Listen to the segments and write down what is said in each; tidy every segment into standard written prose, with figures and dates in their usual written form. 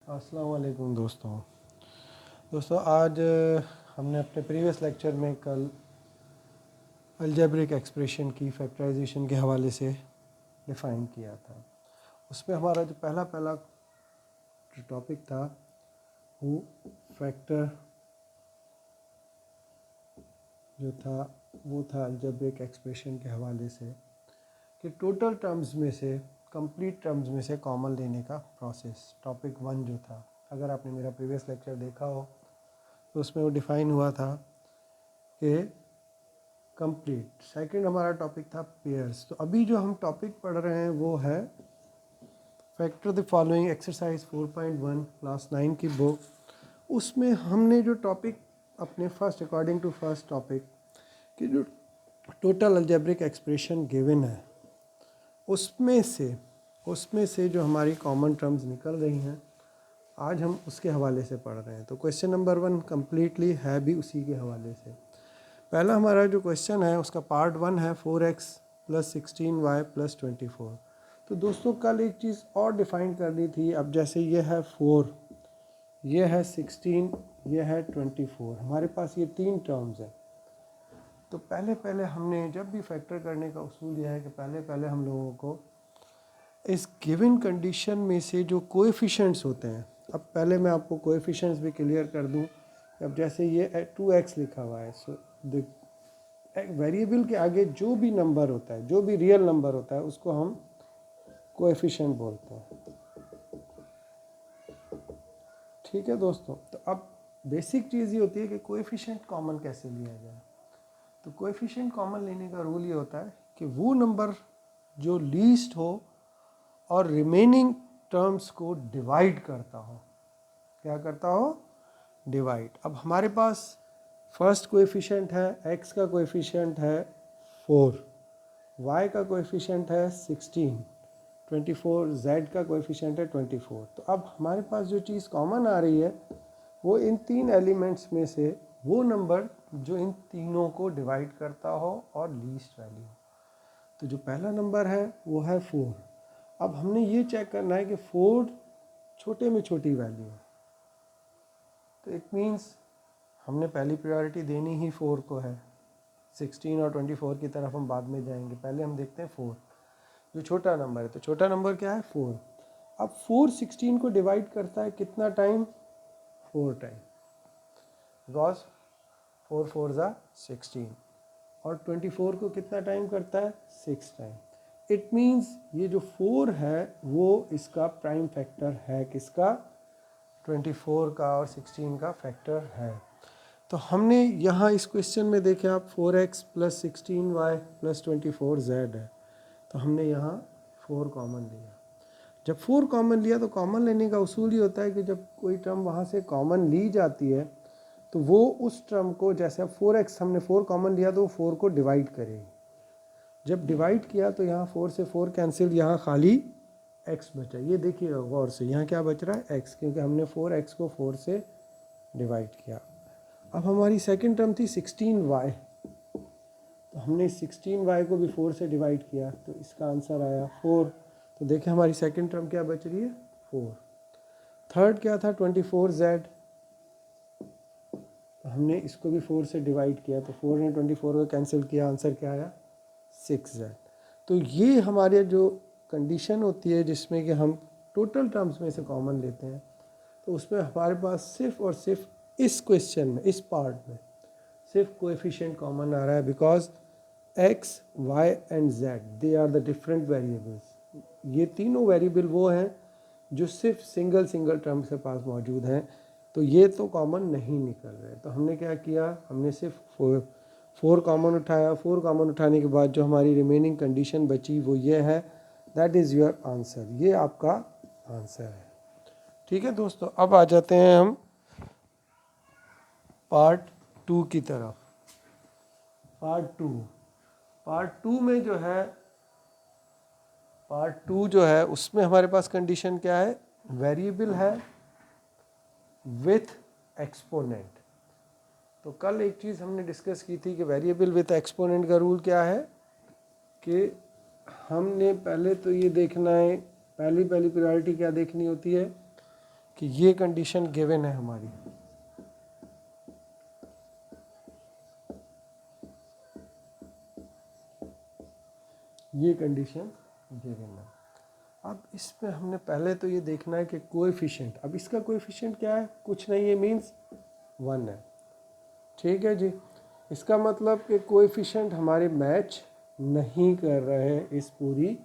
अस्सलाम वालेकुम दोस्तों आज हमने अपने प्रीवियस लेक्चर में कल अलजेब्रिक एक्सप्रेशन की फैक्टराइजेशन के हवाले से डिफ़ाइन किया था। उसमें हमारा जो पहला जो टॉपिक था वो फैक्टर जो था वो था अलजेब्रिक एक्सप्रेशन के हवाले से कि टोटल टर्म्स में से कंप्लीट टर्म्स में से कॉमन लेने का प्रोसेस। टॉपिक 1 जो था, अगर आपने मेरा प्रीवियस लेक्चर देखा हो तो उसमें वो डिफ़ाइन हुआ था कि कंप्लीट। सेकंड हमारा टॉपिक था पेयर्स। तो अभी जो हम टॉपिक पढ़ रहे हैं वो है factor the following, exercise 4.1 class 9 की बुक। उसमें हमने जो टॉपिक अपने first according to first topic कि जो टोटल अलजेब्रिक एक्सप्रेशन गिवन है उसमें से जो हमारी कॉमन टर्म्स निकल रही हैं आज हम उसके हवाले से पढ़ रहे हैं। तो क्वेश्चन नंबर 1 कम्प्लीटली है भी उसी के हवाले से। पहला हमारा जो क्वेश्चन है उसका पार्ट 1 है 4x + 16y + 24। तो दोस्तों कल एक चीज़ और डिफ़ाइन करनी थी। अब जैसे ये है 4, ये है 16, ये है 24, हमारे पास ये 3 टर्म्स हैं। तो पहले हमने जब भी फैक्टर करने का उसूल यह है कि पहले हम लोगों को इस गिवन कंडीशन में से जो कोएफिशिएंट्स होते हैं, अब पहले मैं आपको कोएफिशिएंट्स भी क्लियर कर दूं। अब जैसे ये 2x लिखा हुआ है, सो वेरिएबल के आगे जो भी नंबर होता है, जो भी रियल नंबर होता है, उसको हम कोएफिशिएंट बोलते हैं। ठीक है दोस्तों, तो अब बेसिक चीज़ ये होती है कि कोएफिशिएंट कॉमन कैसे लिया जाए। तो कोएफिशिएंट कॉमन लेने का रूल ये होता है कि वो नंबर जो लीस्ट हो और रिमेनिंग टर्म्स को डिवाइड करता हो। क्या करता हो? डिवाइड। अब हमारे पास फर्स्ट कोएफिशिएंट है, x का कोएफिशिएंट है 4, y का कोएफिशिएंट है 16, 24, z का कोएफिशिएंट है 24। तो अब हमारे पास जो चीज़ कॉमन आ रही है वो इन 3 एलिमेंट्स में से वो नंबर जो इन तीनों को डिवाइड करता हो और लीस्ट वैल्यू। तो जो पहला नंबर है वो है 4। अब हमने ये चेक करना है कि 4 छोटे में छोटी वैल्यू है, तो इट मीन्स हमने पहली प्रायोरिटी देनी ही 4 को है। 16 और 24 की तरफ हम बाद में जाएंगे, पहले हम देखते हैं 4 जो छोटा नंबर है। तो छोटा नंबर क्या है? 4। अब 4 16 को डिवाइड करता है कितना टाइम? 4 टाइम, बिकॉज 4 4 ज़ा 16। और 24 को कितना टाइम करता है? 6 टाइम। इट मीन्स ये जो 4 है वो इसका प्राइम फैक्टर है। किसका? 24 का और 16 का फैक्टर है। तो हमने यहाँ इस क्वेश्चन में देखे आप 4x + 16y + 24z है, तो हमने यहाँ 4 कॉमन लिया। जब 4 कॉमन लिया तो कॉमन लेने का उसूल ये होता है कि जब कोई टर्म वहाँ से कॉमन ली जाती है तो वो उस टर्म को, जैसे अब 4x हमने 4 कॉमन लिया तो वो 4 को डिवाइड करेगी। जब डिवाइड किया तो यहाँ 4 से 4 कैंसिल, यहाँ खाली x बचा। ये देखिए गौर से, यहाँ क्या बच रहा है? x, क्योंकि हमने 4x को 4 से डिवाइड किया। अब हमारी सेकंड टर्म थी 16y, तो हमने 16y को भी 4 से डिवाइड किया, तो इसका आंसर आया 4। तो देखें हमारी सेकंड टर्म क्या बच रही है? 4। थर्ड क्या था? 24z, तो हमने इसको भी 4 से डिवाइड किया, तो 4 ने 24 को कैंसिल किया, आंसर क्या आया? 6z। तो ये हमारे जो कंडीशन होती है जिसमें कि हम टोटल टर्म्स में से कॉमन लेते हैं, तो उसमें हमारे पास सिर्फ और सिर्फ इस क्वेश्चन में, इस पार्ट में सिर्फ कोएफिशिएंट कॉमन आ रहा है, because x, y and z they are the different variables. ये तीनों वेरिएबल वो हैं जो सिर्फ सिंगल टर्म से पास मौजूद हैं, तो ये तो कॉमन नहीं निकल रहे। तो हमने क्या किया? हमने सिर्फ 4 कॉमन उठाया। 4 कॉमन उठाने के बाद जो हमारी रिमेनिंग कंडीशन बची वो ये है। दैट इज़ योर आंसर, ये आपका आंसर है। ठीक है दोस्तों, अब आ जाते हैं हम पार्ट 2 की तरफ। पार्ट टू में जो है, पार्ट 2 जो है उसमें हमारे पास कंडीशन क्या है? वेरिएबल है विथ एक्सपोनेंट। तो कल एक चीज़ हमने डिस्कस की थी कि वेरिएबल विथ एक्सपोनेंट का रूल क्या है कि हमने पहले तो ये देखना है, पहली प्रायोरिटी क्या देखनी होती है कि ये कंडीशन गिवन है हमारी, ये कंडीशन गिवन है। अब इसमें हमने पहले तो ये देखना है कि कोएफिशिएंट, अब इसका कोएफिशिएंट क्या है, कुछ नहीं है, मीन्स 1 है। ठीक है जी, इसका मतलब कि कोएफिशिएंट हमारे मैच नहीं कर रहे हैं इस पूरी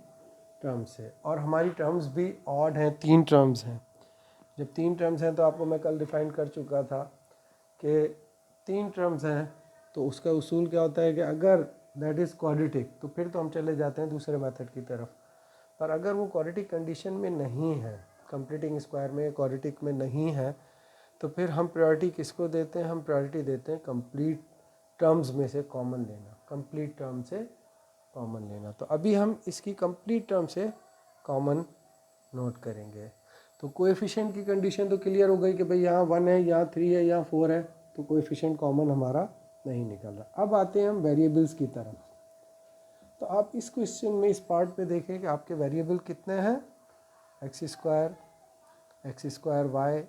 टर्म से, और हमारी टर्म्स भी ऑड हैं, 3 टर्म्स हैं। जब 3 टर्म्स हैं तो आपको मैं कल डिफाइन कर चुका था कि 3 टर्म्स हैं तो उसका उसूल क्या होता है कि अगर दैट इज़ क्वाड्रेटिक तो फिर तो हम चले जाते हैं दूसरे मेथड की तरफ, पर अगर वो क्वाड्रेटिक कंडीशन में नहीं है, कंप्लीटिंग स्क्वायर में क्वाड्रेटिक में नहीं है, तो फिर हम प्रायोरिटी किसको देते हैं, हम प्रायोरिटी देते हैं कंप्लीट टर्म्स में से कॉमन लेना, कंप्लीट टर्म से कॉमन लेना। तो अभी हम इसकी कंप्लीट टर्म से कॉमन नोट करेंगे। तो कोएफिशिएंट की कंडीशन तो क्लियर हो गई कि भाई यहाँ 1 है, यहाँ 3 है, यहाँ 4 है, तो कोएफिशिएंट कॉमन हमारा नहीं निकल रहा। अब आते हैं हम वेरिएबल्स की तरफ। तो आप इस क्वेश्चन में इस पार्ट पे देखें कि आपके वेरिएबल कितने हैं, x square y,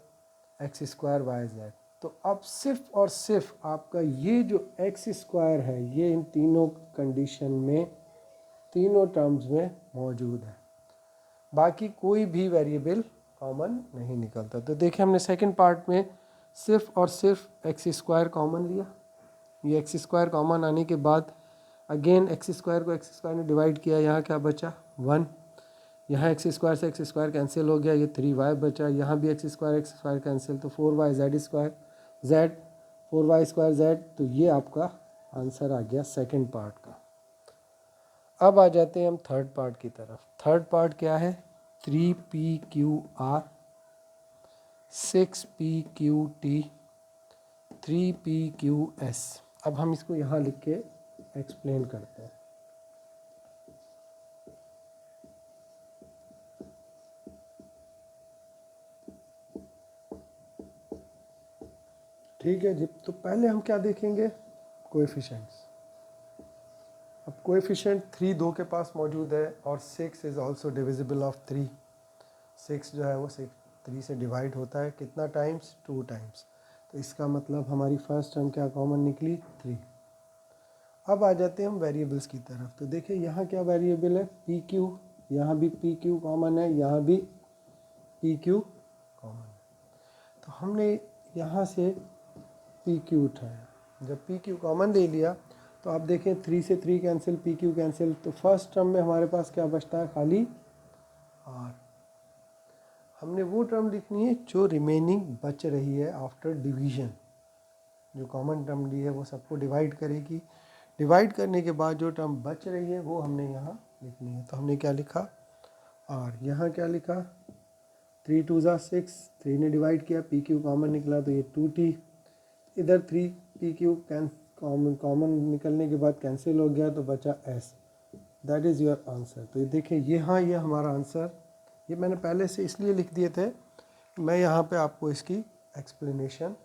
x square y z. तो अब सिर्फ और सिर्फ आपका ये जो एक्स स्क्वायर है ये इन तीनों कंडीशन में, तीनों टर्म्स में मौजूद है, बाकी कोई भी वेरिएबल कॉमन नहीं निकलता। तो देखिए हमने सेकंड पार्ट में सिर्फ और सिर्फ एक्स स्क्वायर कॉमन लिया, ये एक्स स्क्वायर कॉमन आने के बाद अगेन एक्स स्क्वायर को एक्स स्क्वायर में डिवाइड किया, यहाँ क्या बचा 1, यहाँ एक्स स्क्वायर से एक्स स्क्वायर कैंसिल हो गया, ये 3y बचा, यहाँ भी एक्स स्क्वायर कैंसिल, तो 4y Z square Z, 4y square Z. तो ये आपका आंसर आ गया सेकंड पार्ट का। अब आ जाते हैं हम थर्ड पार्ट की तरफ। थर्ड पार्ट क्या है, 3pqr 6pqt 3pqs। अब हम इसको यहाँ लिख के एक्सप्लेन करते हैं। ठीक है जी, तो पहले हम क्या देखेंगे, कोएफिशिएंट्स। अब कोएफिशिएंट 3 दो के पास मौजूद है और 6 इज़ आल्सो डिविजिबल ऑफ 3। 6 जो है वो 3 से डिवाइड होता है कितना टाइम्स, 2 टाइम्स। तो इसका मतलब हमारी फर्स्ट टर्म क्या कॉमन निकली, 3। अब आ जाते हैं हम वेरिएबल्स की तरफ। तो देखिए यहाँ क्या वेरिएबल है, पी क्यू, यहाँ भी पी क्यू कॉमन है, यहाँ भी पी क्यू कॉमन है। तो हमने यहाँ से पी क्यू उठाया, जब पी क्यू कॉमन ले लिया तो आप देखें 3 से 3 कैंसिल, पी क्यू कैंसिल, तो फर्स्ट टर्म में हमारे पास क्या बचता है, खाली आर। हमने वो टर्म लिखनी है जो रिमेनिंग बच रही है आफ्टर डिवीजन, जो कॉमन टर्म ली है वो सबको डिवाइड करेगी, डिवाइड करने के बाद जो टर्म बच रही है वो हमने यहाँ लिखनी है। तो हमने क्या लिखा, आर। यहाँ क्या लिखा, 3 2 6, 3 ने डिवाइड किया, पी क्यू कॉमन निकला तो ये 2t, इधर 3 पी क्यू कॉमन निकलने के बाद कैंसिल हो गया तो बचा s। That is your answer. तो ये देखिए यहाँ ये हमारा आंसर, ये मैंने पहले से इसलिए लिख दिए थे मैं यहाँ पे आपको इसकी एक्सप्लेनेशन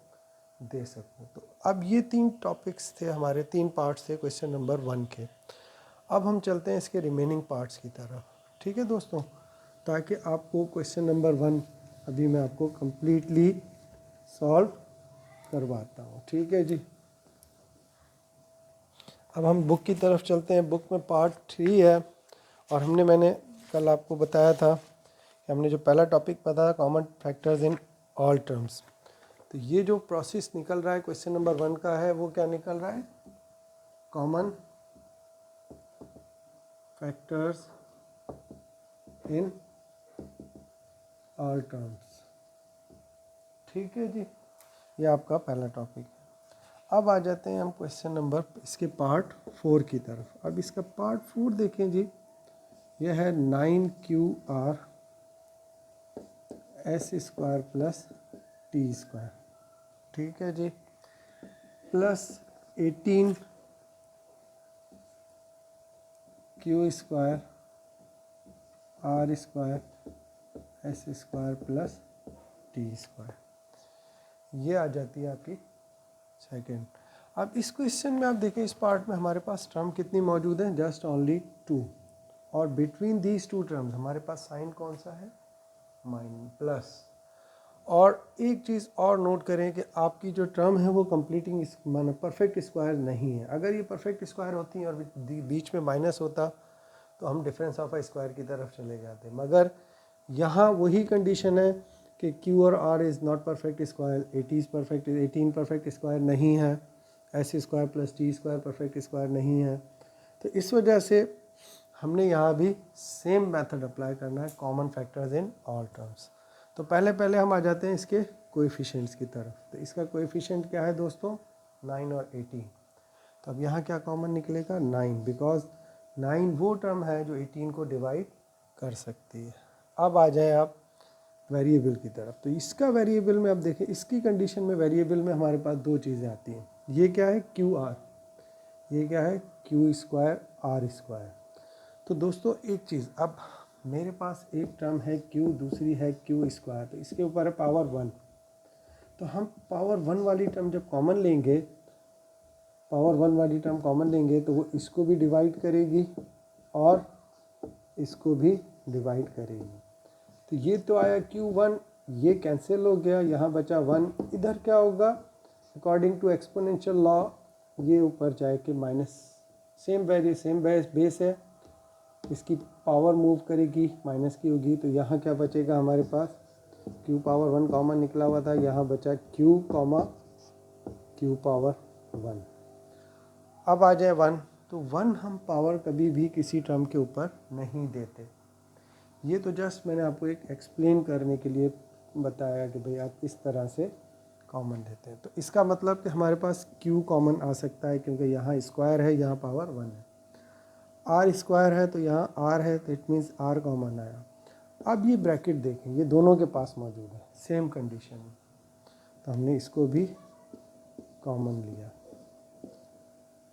दे सकूँ। तो अब ये 3 टॉपिक्स थे हमारे, 3 पार्ट्स थे क्वेश्चन नंबर 1 के। अब हम चलते हैं इसके रिमेनिंग पार्ट्स की तरफ। ठीक है दोस्तों, ताकि आपको क्वेश्चन नंबर 1 अभी मैं आपको कंप्लीटली सॉल्व करवाता हूँ। ठीक है जी, अब हम बुक की तरफ चलते हैं। बुक में पार्ट 3 है और मैंने कल आपको बताया था कि हमने जो पहला टॉपिक पढ़ा common factors in all terms. तो ये जो प्रोसेस निकल रहा है क्वेश्चन नंबर 1 का है वो क्या निकल रहा है, common factors in all terms. ठीक है जी, ये आपका पहला टॉपिक है। अब आ जाते हैं हम क्वेश्चन नंबर इसके पार्ट 4 की तरफ। अब इसका पार्ट 4 देखें जी, यह है 9QR S square plus T square. ठीक है जी, plus 18 Q square R square S square plus T square. ये आ जाती है आपकी सेकेंड। अब इस क्वेश्चन में आप देखें इस पार्ट में हमारे पास टर्म कितनी मौजूद है, जस्ट ओनली 2, और बिटवीन दीज 2 टर्म्स हमारे पास साइन कौन सा है, माइन प्लस। और एक चीज़ और नोट करें कि आपकी जो टर्म है वो कंप्लीटिंग माना परफेक्ट स्क्वायर नहीं है। अगर ये परफेक्ट स्क्वायर होती और बीच में माइनस होता तो हम डिफरेंस ऑफ अ स्क्वायर की तरफ चले जाते, मगर यहाँ वही कंडीशन है कि Q और R is not perfect square, 18 perfect square नहीं है, S square plus T square perfect square नहीं है। तो इस वजह से हमने यहाँ भी सेम मेथड अप्लाई करना है, common factors in all terms. तो पहले हम आ जाते हैं इसके कोएफिशिएंट्स की तरफ। तो इसका कोएफिशिएंट क्या है दोस्तों, 9 और 18। तो अब यहाँ क्या कॉमन निकलेगा, 9, बिकॉज 9 वो टर्म है जो 18 को डिवाइड कर सकती है। अब आ जाए आप वेरिएबल की तरफ। तो इसका वेरिएबल में अब देखें, इसकी कंडीशन में वेरिएबल में हमारे पास दो चीज़ें आती हैं। ये क्या है, क्यू आर, ये क्या है, क्यू स्क्वायर आर स्क्वायर। तो दोस्तों एक चीज़, अब मेरे पास एक टर्म है क्यू, दूसरी है क्यू स्क्वायर, तो इसके ऊपर है पावर 1। तो हम पावर 1 वाली टर्म जब कॉमन लेंगे, पावर 1 वाली टर्म कॉमन लेंगे तो वो इसको भी डिवाइड करेगी और इसको भी डिवाइड करेगी। तो ये तो आया Q1, ये कैंसिल हो गया, यहाँ बचा 1। इधर क्या होगा, अकॉर्डिंग टू एक्सपोनेंशियल लॉ ये ऊपर जाए कि माइनस, सेम बेस है, इसकी पावर मूव करेगी, माइनस की होगी। तो यहाँ क्या बचेगा हमारे पास, Q पावर 1 कॉमन निकला हुआ था, यहाँ बचा Q पावर 1। अब आ जाए 1, तो 1 हम पावर कभी भी किसी टर्म के ऊपर नहीं देते। ये तो जस्ट मैंने आपको एक एक्सप्लेन करने के लिए बताया कि भाई आप इस तरह से कॉमन लेते हैं। तो इसका मतलब कि हमारे पास Q कॉमन आ सकता है, क्योंकि यहाँ स्क्वायर है, यहाँ पावर 1 है। R स्क्वायर है तो यहाँ R है, तो इट मीन्स R कॉमन आया। अब ये ब्रैकेट देखें, ये दोनों के पास मौजूद है सेम कंडीशन में, तो हमने इसको भी कॉमन लिया।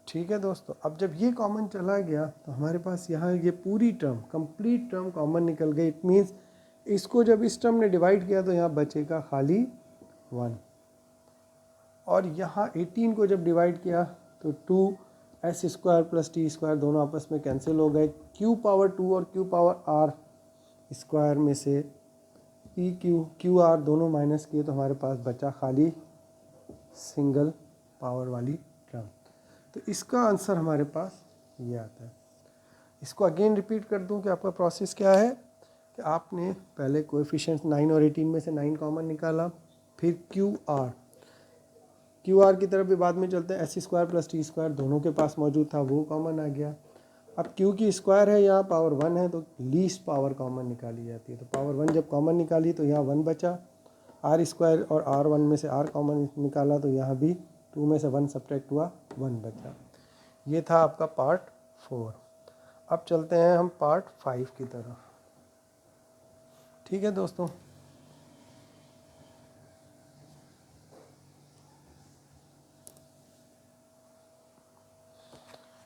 ठीक है दोस्तों, अब जब ये कॉमन चला गया तो हमारे पास यहाँ ये पूरी टर्म, कंप्लीट टर्म कॉमन निकल गई। इट मीन्स इसको जब इस टर्म ने डिवाइड किया तो यहाँ बचेगा खाली 1, और यहाँ 18 को जब डिवाइड किया तो 2S square plus T square दोनों आपस में कैंसिल हो गए। Q पावर 2 और Q पावर R स्क्वायर में से Q R दोनों माइनस किए तो हमारे पास बचा खाली सिंगल पावर वाली टर्म। तो इसका आंसर हमारे पास ये आता है। इसको अगेन रिपीट कर दूं कि आपका प्रोसेस क्या है, कि आपने पहले कोएफिशिएंट्स 9 और 18 में से 9 कॉमन निकाला, फिर क्यू आर की तरफ भी बाद में चलते हैं। S square plus T square दोनों के पास मौजूद था, वो कॉमन आ गया। अब Q की स्क्वायर है, यहाँ पावर 1 है, तो लीस्ट पावर कॉमन निकाली जाती है। तो पावर 1 जब कॉमन निकाली तो यहाँ 1 बचा। R स्क्वायर और R1 में से R कॉमन निकाला तो यहाँ भी 2 में से 1 सब्ट्रैक्ट हुआ, 1 बचा। ये था आपका पार्ट 4। अब चलते हैं हम पार्ट 5 की तरफ। ठीक है दोस्तों,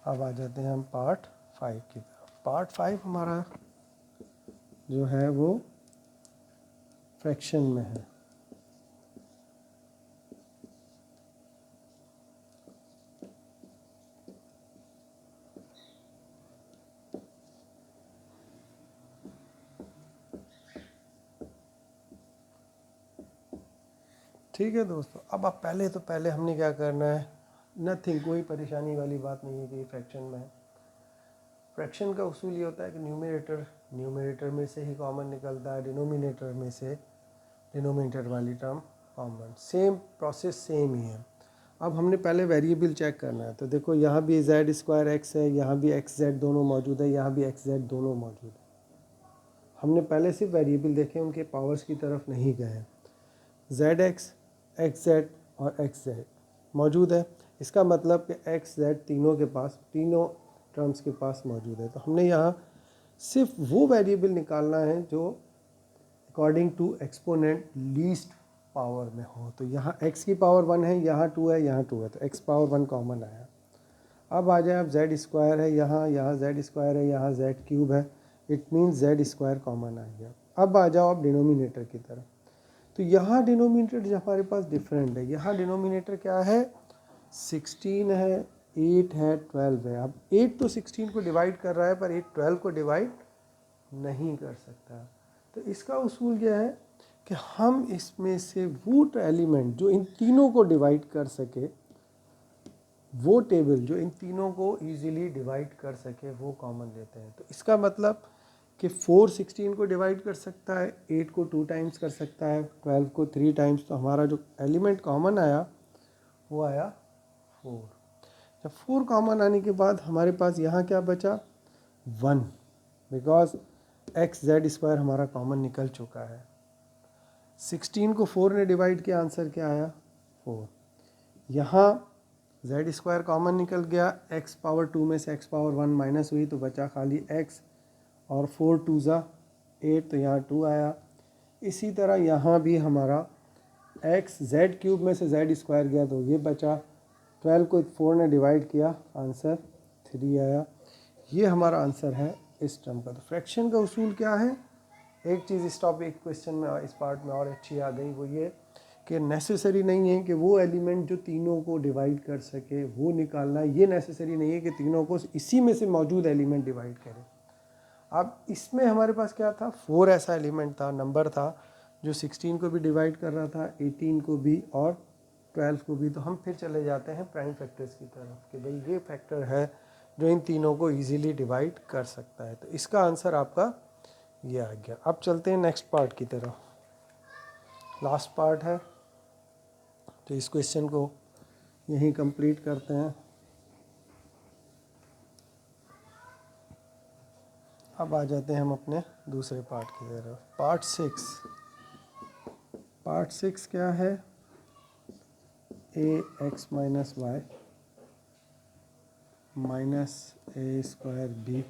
अब आ जाते हैं हम पार्ट 5 की तरफ। पार्ट 5 हमारा जो है वो फ्रैक्शन में है। ठीक है दोस्तों, अब आप पहले हमने क्या करना है, नथिंग, कोई परेशानी वाली बात नहीं है कि फ्रैक्शन में है। फ्रैक्शन का उसूल ये होता है कि न्यूमरेटर में से ही कॉमन निकलता है, डिनोमिनेटर में से डिनोमिनेटर वाली term common. Same process same ही है। अब हमने पहले वेरिएबल चेक करना है। तो देखो यहाँ भी जेड स्क्वायर एक्स है, यहाँ भी एक्स जेड दोनों मौजूद है, यहाँ भी एक्स जेड दोनों मौजूद है। हमने पहले सिर्फ वेरिएबल देखे, उनके पावर्स की तरफ नहीं गए। जेड एक्स, एक्स जेड और एक्स जेड मौजूद है, इसका मतलब कि एक्स जेड तीनों के पास, तीनों टर्म्स के पास मौजूद है। तो हमने यहाँ सिर्फ वो वेरिएबल निकालना है जो according to exponent least power में हो। तो यहाँ x की पावर 1 है, यहाँ 2 है, यहाँ 2 है, तो x पावर 1 कॉमन आया। अब आ जाए, अब z स्क्वायर है, यहाँ z स्क्वायर है, यहाँ z क्यूब है, it means z square common आ गया। अब आ जाओ आप डिनोमिनेटर की तरफ। तो यहाँ डिनोमिनेटर हमारे पास डिफरेंट है। यहाँ डिनोमिनेटर क्या है, 16 है, 8 है, 12 है। अब 8 तो 16 को डिवाइड कर रहा है, पर 8 12 को डिवाइड नहीं कर सकता। तो इसका उसूल क्या है कि हम इसमें से वो एलिमेंट जो इन तीनों को डिवाइड कर सके, वो टेबल जो इन तीनों को इजीली डिवाइड कर सके, वो कॉमन लेते हैं। तो इसका मतलब कि 4 16 को डिवाइड कर सकता है, 8 को 2 टाइम्स कर सकता है, 12 को 3 टाइम्स। तो हमारा जो एलिमेंट कॉमन आया वो आया 4। जब 4 कॉमन आने के बाद हमारे पास यहाँ क्या बचा 1, बिकॉज एक्स जेड स्क्वायर हमारा कॉमन निकल चुका है। 16 को 4 ने डिवाइड किया, आंसर क्या आया 4। यहाँ जेड स्क्वायर कॉमन निकल गया, एक्स पावर 2 में से एक्स पावर 1 माइनस हुई तो बचा खाली एक्स, और 4 2 ज़ा 8, तो यहाँ 2 आया। इसी तरह यहाँ भी हमारा एक्स जेड क्यूब में से जेड स्क्वायर गया तो ये बचा, 12 को 4 ने डिवाइड किया, आंसर 3 आया। ये हमारा आंसर है इस टर्म का। तो फ्रैक्शन का उसूल क्या है? एक चीज़ इस टॉपिक क्वेश्चन में इस पार्ट में और अच्छी आ गई, वो ये कि नेसेसरी नहीं है कि वो एलिमेंट जो तीनों को डिवाइड कर सके वो निकालना। ये नेसेसरी नहीं है कि तीनों को इसी में से मौजूद एलिमेंट डिवाइड करे। अब इसमें हमारे पास क्या था, 4 ऐसा एलिमेंट था, नंबर था जो 16 को भी डिवाइड कर रहा था, 18 को भी और 12 को भी। तो हम फिर चले जाते हैं प्राइम फैक्टर्स की तरफ कि भाई ये फैक्टर है जो इन तीनों को इजीली डिवाइड कर सकता है। तो इसका आंसर आपका ये आ गया। अब चलते हैं नेक्स्ट पार्ट की तरफ, लास्ट पार्ट है। तो इस क्वेश्चन को यहीं कंप्लीट करते हैं। अब आ जाते हैं हम अपने दूसरे पार्ट की तरफ, पार्ट 6। पार्ट 6 क्या है, a x minus y minus a square b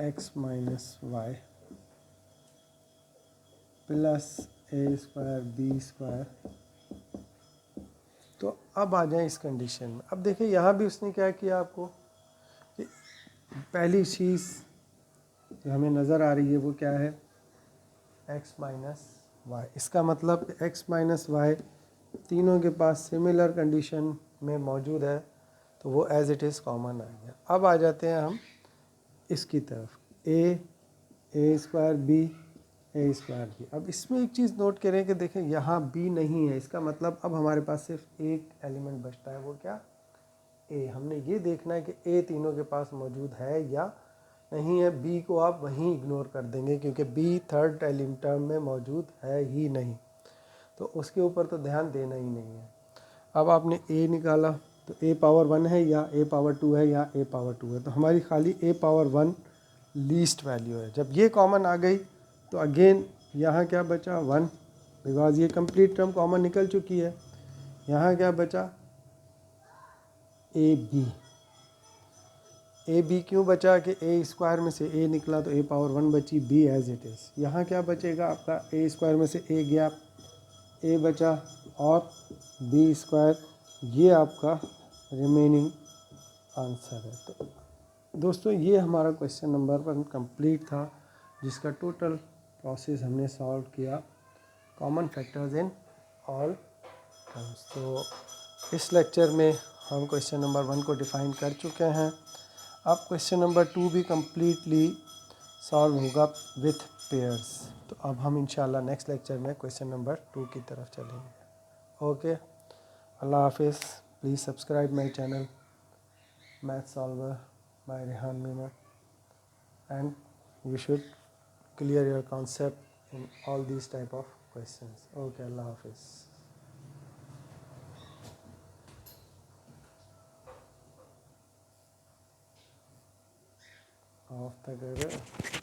x minus y plus a square b square. तो अब आ जाए इस कंडीशन में। अब देखिए यहाँ भी उसने क्या किया आपको कि पहली चीज़ जो हमें नज़र आ रही है वो क्या है, x माइनस वाई। इसका मतलब x माइनस वाई तीनों के पास सिमिलर कंडीशन में मौजूद है, तो वो एज इट इज़ कॉमन आ गया। अब आ जाते हैं हम इसकी तरफ, ए स्क्वायर बी ए स्क्वायर बी। अब इसमें एक चीज़ नोट करें कि देखें यहाँ b नहीं है, इसका मतलब अब हमारे पास सिर्फ एक एलिमेंट बचता है, वो क्या a। हमने ये देखना है कि a तीनों के पास मौजूद है या नहीं है। b को आप वहीं इग्नोर कर देंगे क्योंकि b थर्ड एलिमेंट टर्म में मौजूद है ही नहीं, तो उसके ऊपर तो ध्यान देना ही नहीं है। अब आपने a निकाला तो a पावर 1 है या a पावर 2 है या a पावर 2 है, तो हमारी खाली a पावर 1 लीस्ट वैल्यू है। जब ये कॉमन आ गई तो अगेन यहाँ क्या बचा 1, बिकॉज ये कंप्लीट टर्म कॉमन निकल चुकी है। यहाँ क्या बचा ए बी क्यों बचा कि ए स्क्वायर में से ए निकला तो ए पावर 1 बची, बी एज इट इज़। यहाँ क्या बचेगा आपका, ए स्क्वायर में से ए गया, ए बचा और बी स्क्वायर, ये आपका रिमेनिंग आंसर है। तो दोस्तों ये हमारा क्वेश्चन नंबर 1 कंप्लीट था, जिसका टोटल प्रोसेस हमने सॉल्व किया, common factors in all terms. तो इस लेक्चर में हम क्वेश्चन नंबर 1 को डिफ़ाइन कर चुके हैं। अब क्वेश्चन नंबर 2 भी कम्प्लीटली सॉल्व होगा विथ पेयर्स। तो अब हम इंशाल्लाह नेक्स्ट लेक्चर में क्वेश्चन नंबर 2 की तरफ चलेंगे। ओके, अल्लाह हाफिज़। Please subscribe my channel math solver by Rehan Meemar, and you should clear your concept in all these type of questions. Okay, Allah Hafiz. Off the